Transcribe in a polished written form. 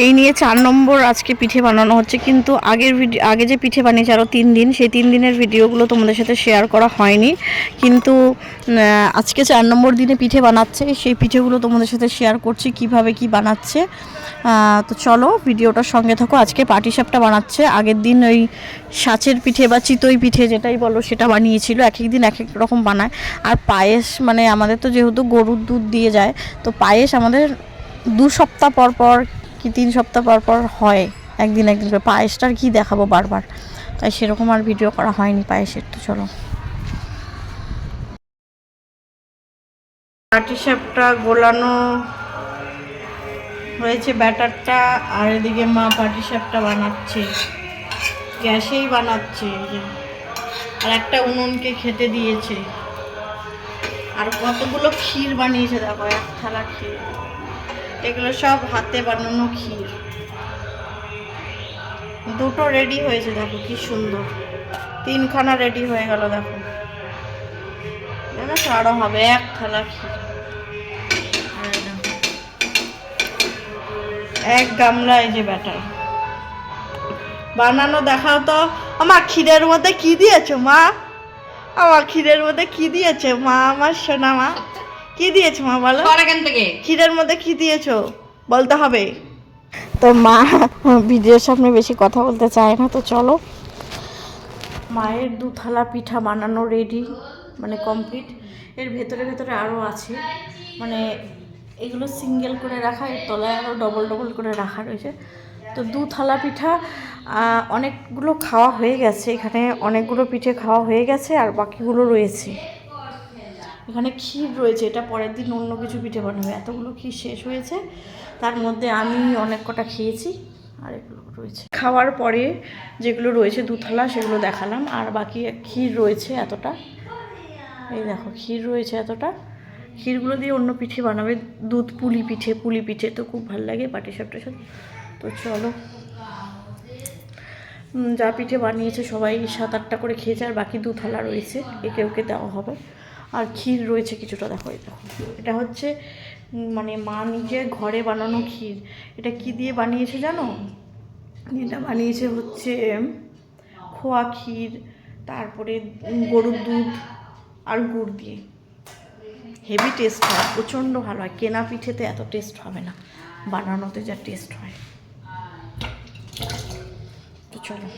এই নিয়ে 4 নম্বর আজকে পিঠে বানানো হচ্ছে, কিন্তু আগে যে পিঠে বানিয়েছে আরও 3 দিন, সেই 3 দিনের ভিডিওগুলো তোমাদের সাথে শেয়ার করা হয়নি। কিন্তু আজকে 4 নম্বর দিনে পিঠে বানাচ্ছে, সেই পিঠেগুলো তোমাদের সাথে শেয়ার করছি কিভাবে কি বানাচ্ছে। তো চলো ভিডিওটার সঙ্গে থাকো। আজকে পাটিসাপটা বানাচ্ছে, আগের দিন ওই সাঁচের পিঠে বা চিতই পিঠে যেটাই বলো সেটা বানিয়েছিল। এক এক দিন এক এক রকম বানায়। আর পায়েস মানে আমাদের তো যেহেতু গরুর দুধ দিয়ে যায়, তো পায়েস আমাদের 2 সপ্তাহ পর পর কি 3 সপ্তাহ পর পর হয়, একদিন করে। পায়েসটার কি দেখাবো বারবার, তাই সেরকম আর ভিডিও করা হয়নি পায়েসের। তো চলো, পাটিসাপটা গোলানো হয়েছে ব্যাটারটা, আর এদিকে মা পাটিসাপটা বানাচ্ছে, গ্যাসেই বানাচ্ছে। আর একটা উনুনকে খেতে দিয়েছে, আর কতগুলো ক্ষীর বানিয়েছে দেখো, 1 থালা ক্ষীর। এগুলো সব হাতে বানানো ক্ষীর। দুটো রেডি হয়েছে দেখো, কি সুন্দর। 3খানা রেডি হয়ে গেল দেখো, জানো আরো হবে 1 থালা ক্ষীর। এক গামলা এই যে ব্যাটার বানানো। দেখাও তো আমার ক্ষীরের মধ্যে কি দিয়েছো মা, আমার ক্ষীরের মধ্যে কি দিয়েছে মা, আমার সোনা মা কি দিয়েছো মা বলো, ক্ষীরের মধ্যে কি দিয়েছো বলতে হবে। তো মা ভিডিওর সামনে বেশি কথা বলতে চায় না। তো চলো, মায়ের 2 থালা পিঠা বানানো রেডি, মানে কমপ্লিট। এর ভেতরে আরও আছে, মানে এগুলো সিঙ্গেল করে রাখা, এর তলায় আরও ডবল ডবল করে রাখা রয়েছে। তো 2 থালা পিঠা অনেকগুলো খাওয়া হয়ে গেছে, এখানে অনেকগুলো পিঠে খাওয়া হয়ে গেছে, আর বাকিগুলো রয়েছে। এখানে ক্ষীর রয়েছে, এটা পরের দিন অন্য কিছু পিঠে বানাবে। এতগুলো ক্ষীর শেষ হয়েছে, তার মধ্যে আমি অনেক কটা খেয়েছি, আর এগুলো রয়েছে। খাওয়ার পরে যেগুলো রয়েছে 2 থালা, সেগুলো দেখালাম। আর বাকি ক্ষীর রয়েছে এতটা, এই দেখো ক্ষীর রয়েছে এতটা। ক্ষীরগুলো দিয়ে অন্য পিঠে বানাবে, দুধ পুলি পিঠে তো খুব ভালো লাগে পাটিসাপটার সাথে। তো চলো, যা পিঠে বানিয়েছে সবাই 7-8টা করে খেয়েছে, আর বাকি 2 থালা রয়েছে, একে ওকে দেওয়া হবে। আর ক্ষীর রয়েছে কিছুটা, দেখো এই দেখো, এটা হচ্ছে মানে মা নিজে ঘরে বানানো ক্ষীর। এটা কি দিয়ে বানিয়েছে জানো, এটা বানিয়েছে হচ্ছে খোয়া ক্ষীর, তারপরে গরুর দুধ আর গুড় দিয়ে। হেভি টেস্ট হয়, প্রচণ্ড ভালো হয়। কেনা পিঠেতে এত টেস্ট হবে না, বানানোতে যা টেস্ট হয়। তো চলো।